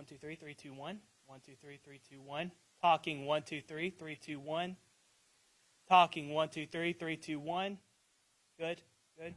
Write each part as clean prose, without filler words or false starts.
1, 2, 3, 3, 2, 1. 1, 2, 3, 3, 2, 1. Talking 1, 2, 3, 3, 2, 1. Talking 1, 2, 3, 3, 2, 1. Good, good.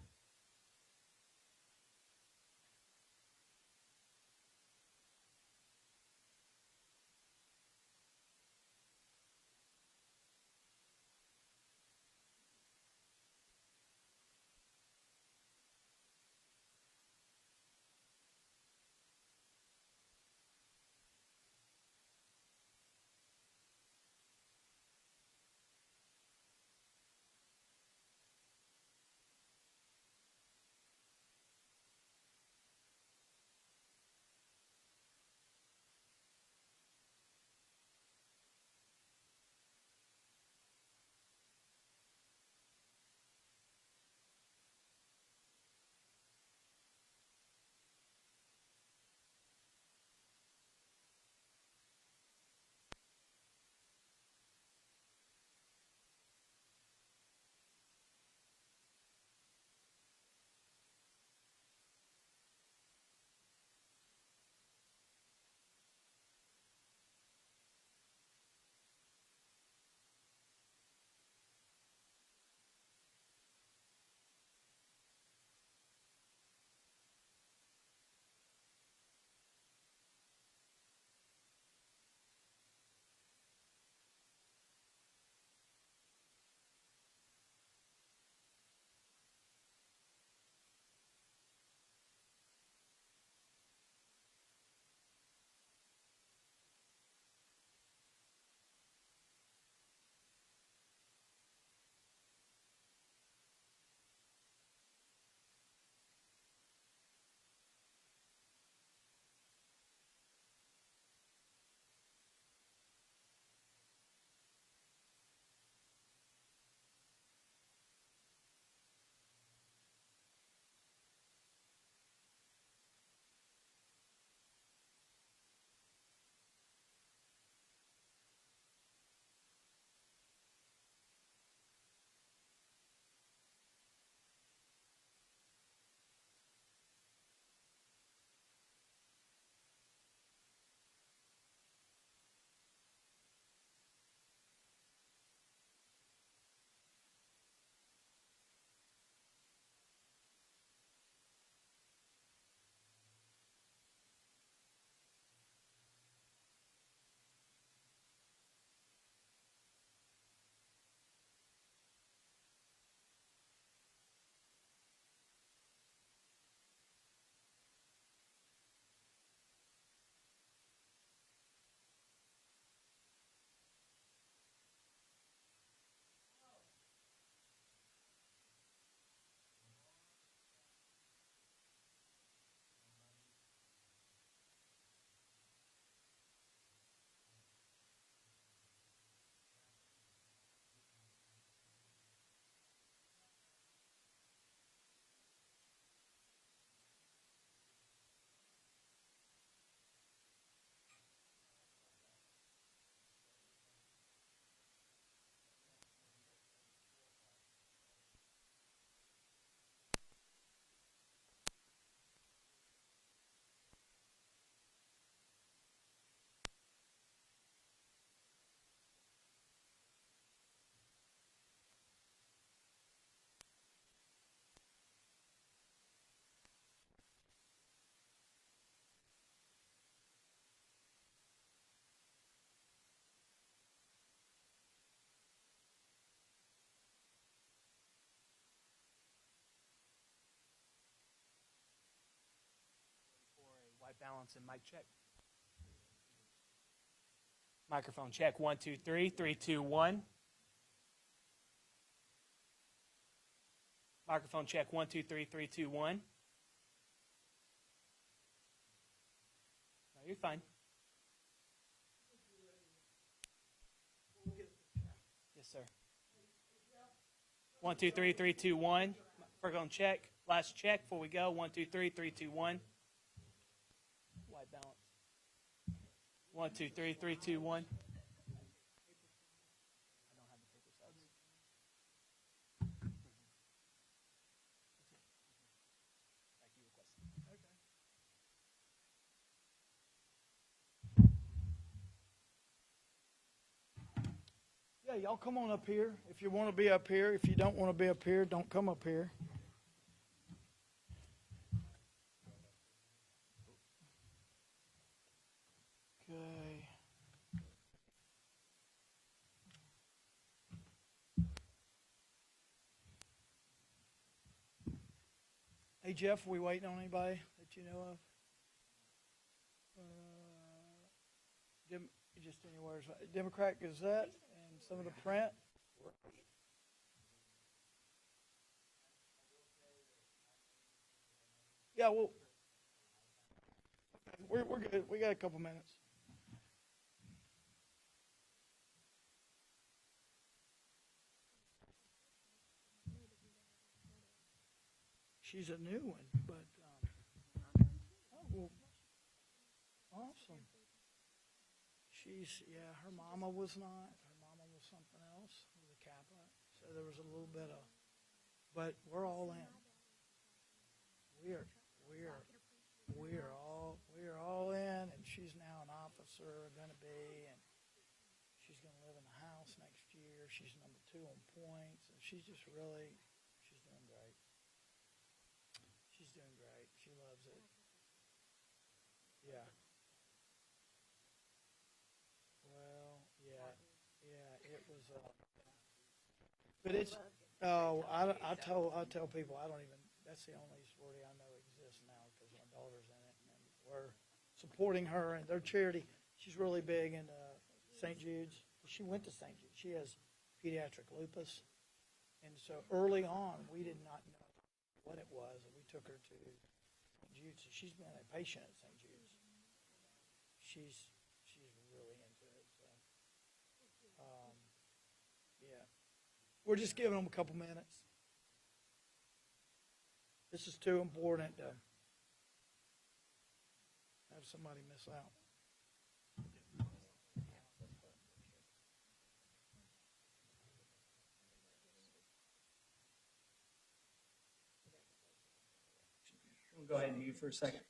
White balance and mic check. Microphone check. 1, 2, 3, 3, 2, 1. Microphone check. 1, 2, 3, 3, 2, 1. No, you're fine. Yes, sir. 1, 2, 3, 3, 2, 1. Microphone check. Last check before we go. 1, 2, 3, 3, 2, 1. White balance. 1, 2, 3, 3, 2, 1. I don't have the paper size. Like you requested. Okay. Yeah, y'all come on up here. If you want to be up here. If you don't want to be up here, don't come up here. Okay. Hey, Jeff, we waiting on anybody that you know of? Just anywhere. Democrat Gazette and some of the print. Yeah, well, we're good. We got a couple minutes. She's a new one, but oh, well, awesome. Her mama was not. Her mama was something else, was a Kappa. So there was a little bit of, but we're all in. We are, we are, we are all in, and she's now an officer, going to be, and she's going to live in the house next year. She's number 2 on points, and she's just really, she's doing great. She's doing great. She loves it. Yeah. Well, yeah, it was. But it's. Oh, I tell people I don't even. That's the only sorority I know exists now because my daughter's in it, and we're supporting her and their charity. She's really big in St. Jude's. She went to St. Jude's. She has pediatric lupus, and so early on we did not know what it was, and we took her to St. Jude's. So she's been a patient at St. Jude's. She's really into it. So, yeah, we're just giving them a couple minutes. This is too important to have somebody miss out. We'll go ahead and mute for a second.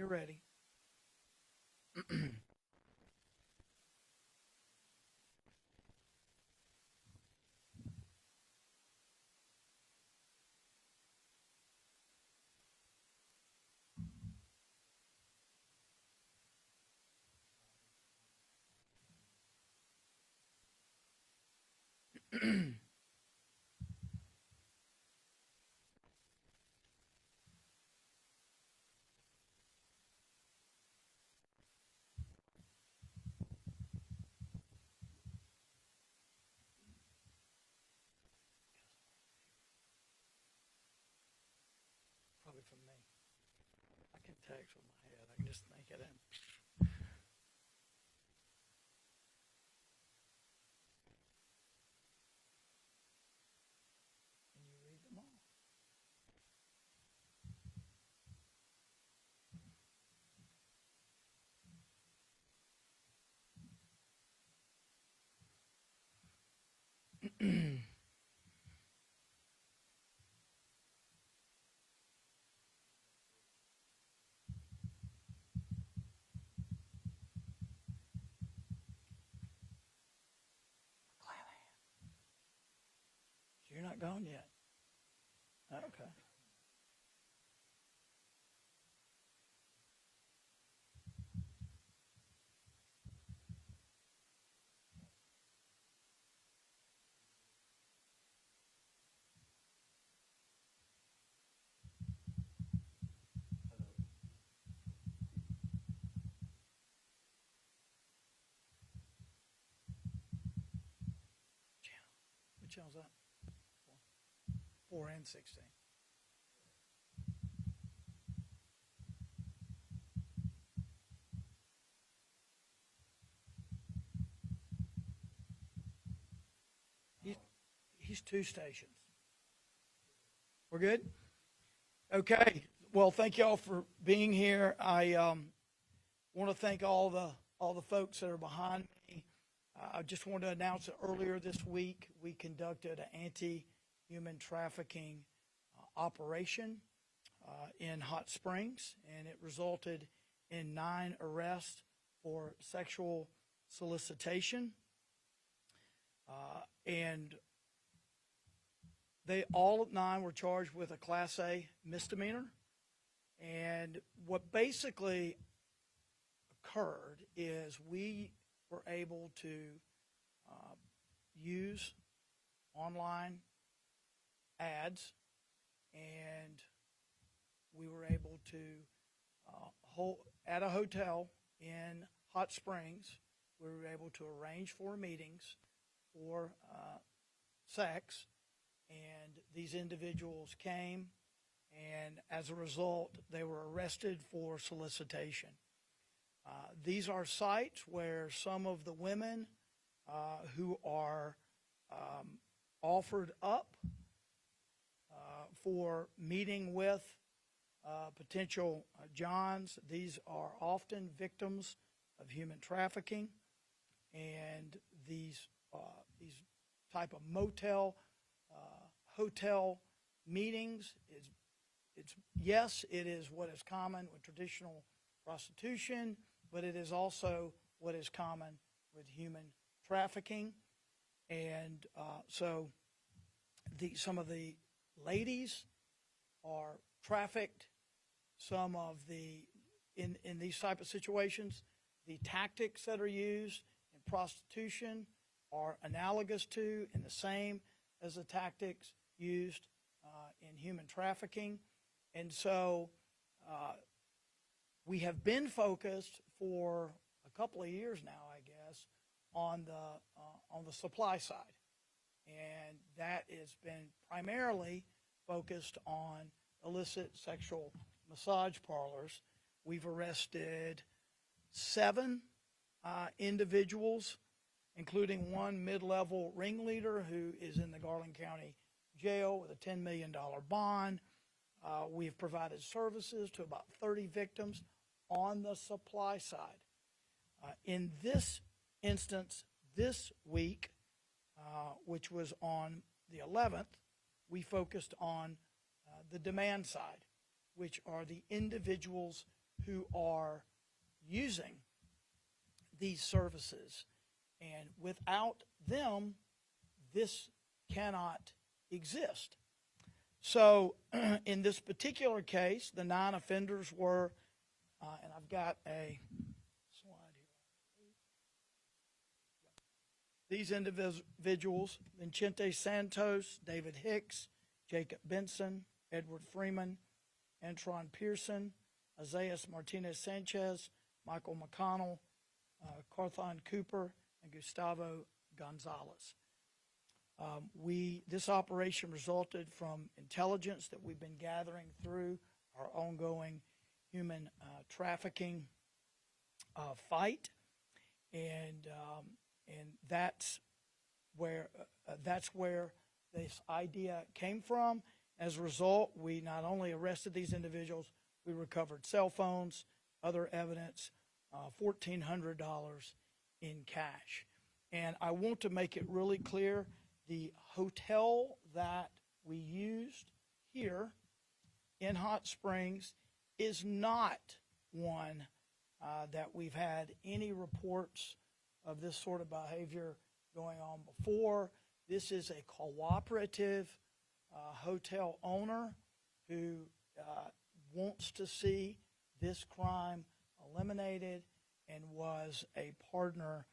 you're ready. Probably from me. I can text with my head. I can just think it in. Can you read them all? You're not gone yet. Okay. What channel's that? 4 and 16. He's 2 stations. We're good? Okay. Well, thank y'all for being here. I want to thank all the folks that are behind me. I just wanted to announce that earlier this week we conducted an anti-human trafficking operation in Hot Springs, and it resulted in 9 arrests for sexual solicitation. And they all 9 were charged with a Class A misdemeanor. And what basically occurred is we were able to use online ads, and we were able to hold at a hotel in Hot Springs. We were able to arrange 4 meetings for sex, and these individuals came, and as a result, they were arrested for solicitation. These are sites where some of the women who are offered up for meeting with potential Johns. These are often victims of human trafficking, and these type of motel, hotel meetings yes, it is what is common with traditional prostitution, but it is also what is common with human trafficking. And so some of the ladies are trafficked. Some of in these type of situations, the tactics that are used in prostitution are analogous to and the same as the tactics used in human trafficking. And so we have been focused for a couple of years now, I guess, on the supply side. And that has been primarily focused on illicit sexual massage parlors. We've arrested 7 individuals, including 1 mid-level ringleader who is in the Garland County Jail with a $10 million bond. We have provided services to about 30 victims on the supply side. In this instance, this week, which was on the 11th, we focused on the demand side, which are the individuals who are using these services. And without them, this cannot exist. So in this particular case, the 9 offenders were, and I've got a slide here. These individuals: Vincente Santos, David Hicks, Jacob Benson, Edward Freeman, Antron Pearson, Isaiah Martinez Sanchez, Michael McConnell, Carthon Cooper, and Gustavo Gonzalez. This operation resulted from intelligence that we've been gathering through our ongoing human trafficking fight, and that's where this idea came from. As a result, we not only arrested these individuals, we recovered cell phones, other evidence, $1,400 in cash. And I want to make it really clear, the hotel that we used here in Hot Springs is not one that we've had any reports of this sort of behavior going on before. This is a cooperative hotel owner who wants to see this crime eliminated and was a partner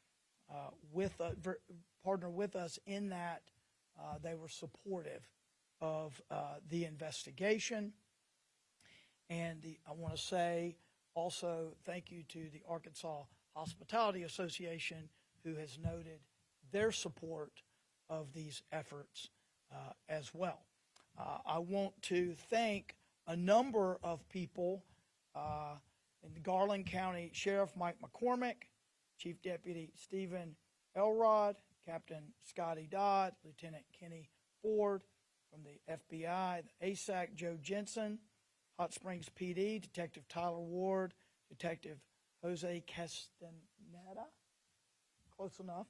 with us in that they were supportive of the investigation. And I want to say also thank you to the Arkansas Hospitality Association, who has noted their support of these efforts as well. I want to thank a number of people in the Garland County Sheriff Mike McCormick, Chief Deputy Stephen Elrod, Captain Scotty Dodd, Lieutenant Kenny Ford from the FBI, the ASAC Joe Jensen, Hot Springs PD, Detective Tyler Ward, Detective Jose Castaneda, close enough,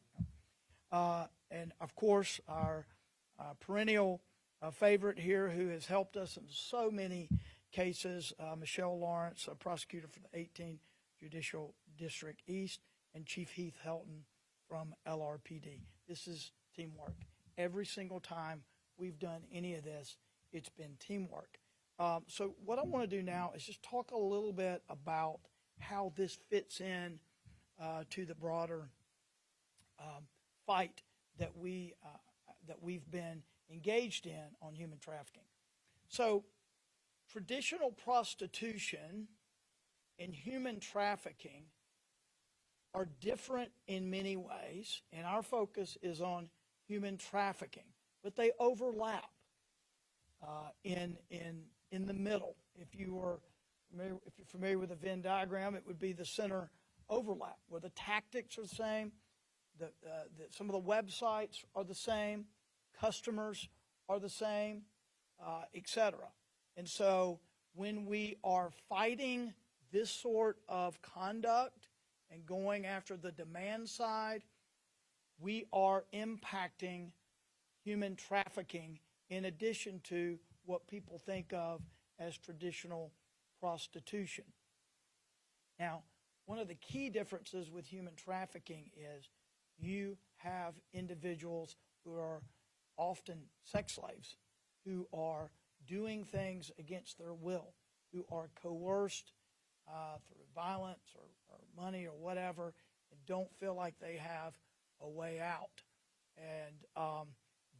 and of course our perennial favorite here, who has helped us in so many cases, Michelle Lawrence, a prosecutor for the 18th Judicial District East, and Chief Heath Helton from LRPD. This is teamwork. Every single time we've done any of this, it's been teamwork. So what I want to do now is just talk a little bit about how this fits in to the broader fight that we've been engaged in on human trafficking. So traditional prostitution and human trafficking are different in many ways, and our focus is on human trafficking, but they overlap in the middle. If you're familiar with the Venn diagram, it would be the center overlap, where the tactics are the same, some of the websites are the same, customers are the same, etc. And so when we are fighting this sort of conduct and going after the demand side, we are impacting human trafficking in addition to what people think of as traditional prostitution. Now, one of the key differences with human trafficking is you have individuals who are often sex slaves, who are doing things against their will, who are coerced through violence or money or whatever, and don't feel like they have a way out. And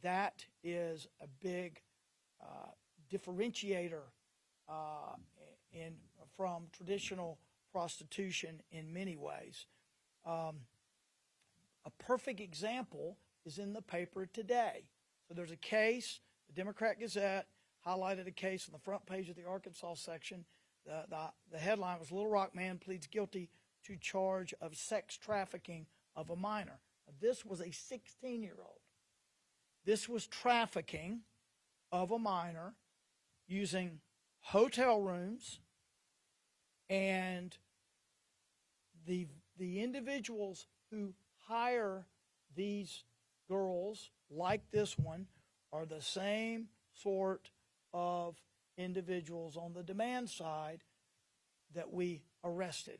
that is a big differentiator from traditional prostitution in many ways. A perfect example is in the paper today. So there's a case, the Democrat Gazette highlighted a case on the front page of the Arkansas section. The headline was, "Little Rock Man pleads guilty to charge of sex trafficking of a minor." Now, this was a 16-year-old. This was trafficking of a minor using hotel rooms, and the individuals who hire these girls, like this one, are the same sort of individuals on the demand side that we arrested.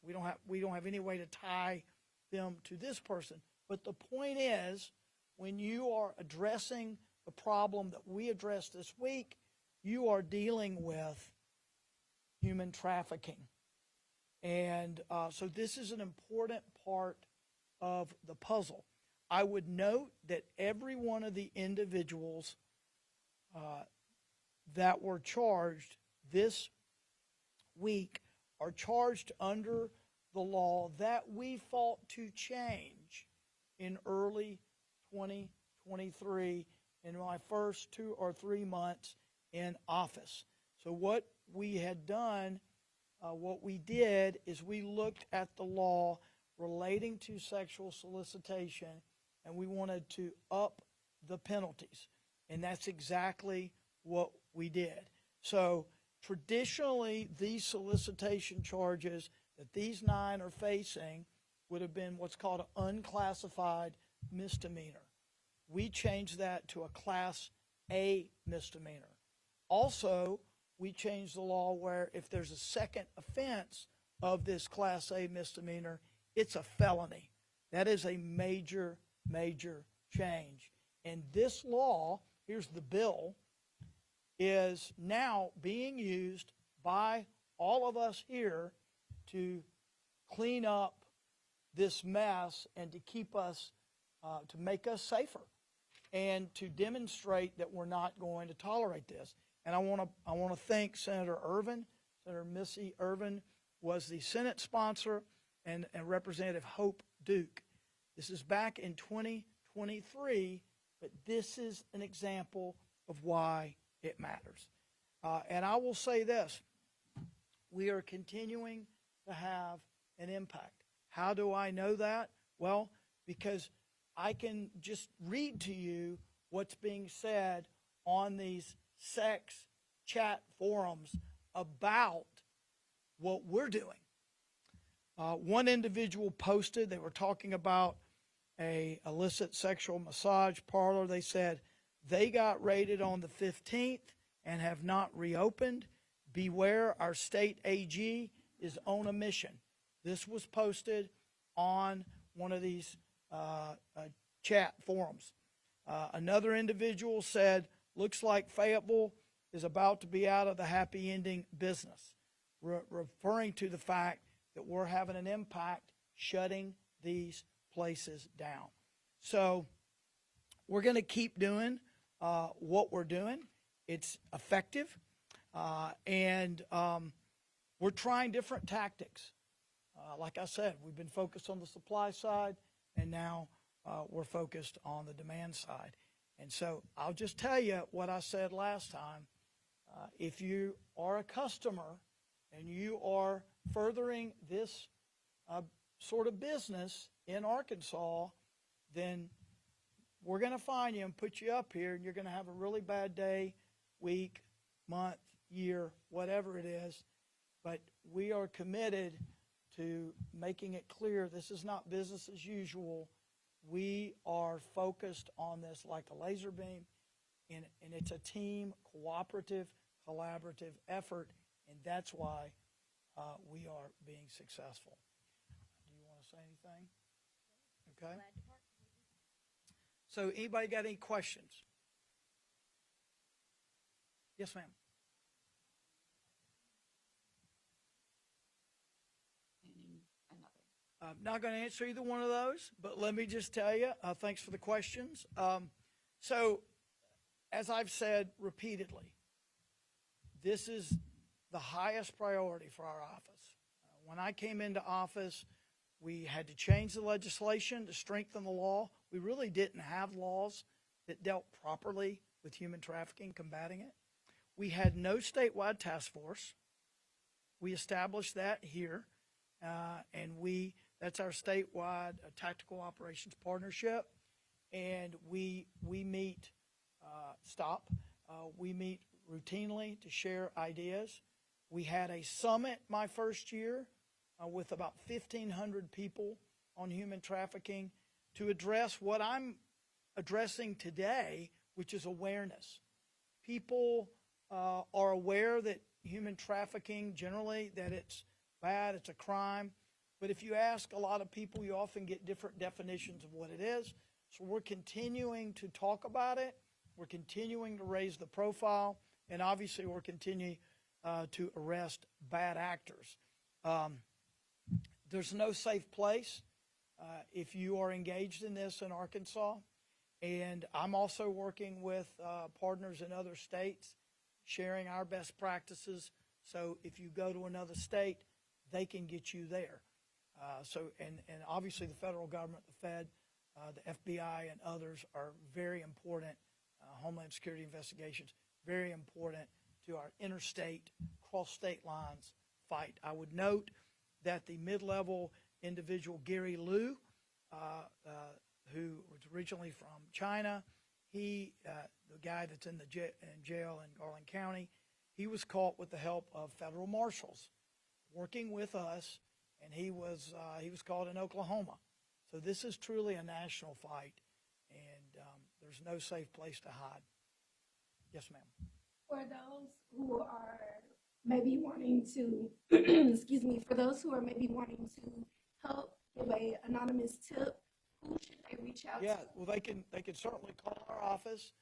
We don't have any way to tie them to this person. But the point is, when you are addressing the problem that we addressed this week, you are dealing with human trafficking. And so this is an important part of the puzzle. I would note that every one of the individuals that were charged this week are charged under the law that we fought to change in early 2023 in my first 2 or 3 months in office. So what we had done, what we did is we looked at the law relating to sexual solicitation, and we wanted to up the penalties. And that's exactly what we did. So traditionally, these solicitation charges that these 9 are facing would have been what's called an unclassified misdemeanor. We changed that to a Class A misdemeanor. Also, we changed the law where if there's a second offense of this Class A misdemeanor, it's a felony. That is a major, major change. And this law, here's the bill, is now being used by all of us here to clean up this mess and to keep us, to make us safer and to demonstrate that we're not going to tolerate this. And I want to thank Senator Irvin. Senator Missy Irvin was the Senate sponsor, and Representative Hope Duke. This is back in 2023, but this is an example of why it matters. And I will say this, we are continuing to have an impact. How do I know that? Well, because I can just read to you what's being said on these sex chat forums about what we're doing. One individual posted, they were talking about a illicit sexual massage parlor. They said they got raided on the 15th and have not reopened. Beware, our state AG is on a mission. This was posted on one of these chat forums. Another individual said, looks like Fayetteville is about to be out of the happy ending business, referring to the fact that we're having an impact shutting these places down. So we're going to keep doing what we're doing. It's effective, and we're trying different tactics. Like I said, we've been focused on the supply side, and now we're focused on the demand side. And so I'll just tell you what I said last time. If you are a customer and you are furthering this sort of business in Arkansas, then we're going to find you and put you up here, and you're going to have a really bad day, week, month, year, whatever it is. But we are committed to making it clear this is not business as usual. We are focused on this like a laser beam, and it's a team, cooperative, collaborative effort, and that's why we are being successful. Do you want to say anything? Okay. So anybody got any questions? Yes, ma'am. I'm not going to answer either one of those, but let me just tell you, thanks for the questions. So, as I've said repeatedly, this is the highest priority for our office. When I came into office, we had to change the legislation to strengthen the law. We really didn't have laws that dealt properly with human trafficking, combating it. We had no statewide task force. We established that here, and that's our statewide tactical operations partnership, and we meet, we meet routinely to share ideas. We had a summit my first year with about 1,500 people on human trafficking to address what I'm addressing today, which is awareness. People are aware that human trafficking generally, that it's bad, it's a crime. But if you ask a lot of people, you often get different definitions of what it is. So we're continuing to talk about it. We're continuing to raise the profile. And obviously, we're continuing to arrest bad actors. There's no safe place if you are engaged in this in Arkansas. And I'm also working with partners in other states, sharing our best practices. So if you go to another state, they can get you there. And obviously the federal government, the Fed, the FBI, and others are very important. Homeland Security investigations, very important to our interstate, cross-state lines fight. I would note that the mid-level individual, Gary Liu, who was originally from China, the guy that's in jail in Garland County, he was caught with the help of federal marshals working with us, and he was caught in Oklahoma. So this is truly a national fight, and there's no safe place to hide. Yes, ma'am. For those who are maybe wanting to, excuse me, for those who are maybe wanting to help give a anonymous tip, who should they reach out to? Yeah, well, they can certainly call our office.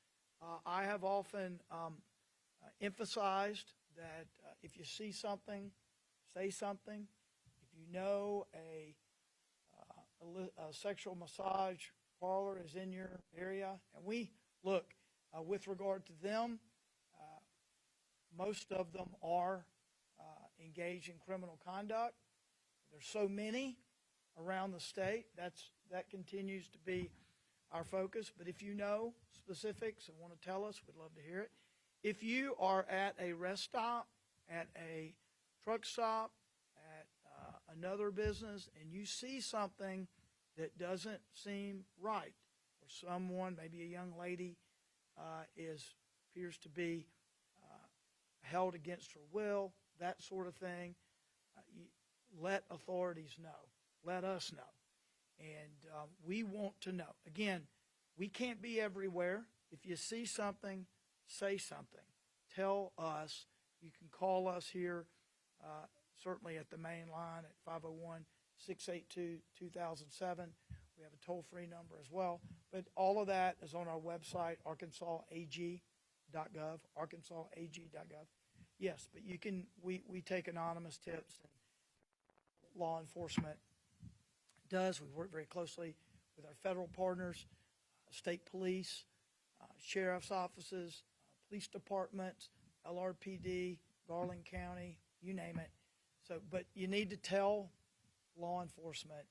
I have often emphasized that if you see something, say something. If you know a sexual massage parlor is in your area, and we look with regard to them, most of them are engaged in criminal conduct. There's so many around the state. That continues to be our focus. But if you know specifics and want to tell us, we'd love to hear it. If you are at a rest stop, at a truck stop, at another business, and you see something that doesn't seem right, or someone, maybe a young lady, appears to be held against her will, that sort of thing, let authorities know. Let us know. And we want to know. Again, we can't be everywhere. If you see something, say something. Tell us. You can call us here, certainly at the main line at 501-682-2007. We have a toll-free number as well. But all of that is on our website, arkansasag.gov, arkansasag.gov. Yes, but you can. We take anonymous tips, and law enforcement does. We work very closely with our federal partners, state police, sheriff's offices, police departments, LRPD, Garland County, you name it. So, but you need to tell law enforcement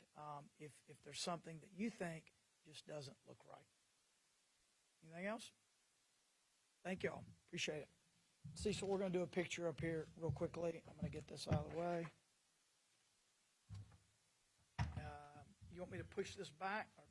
if there's something that you think just doesn't look right. Anything else? Thank y'all. Appreciate it. Cecil, we're going to do a picture up here real quickly. I'm going to get this out of the way. You want me to push this back or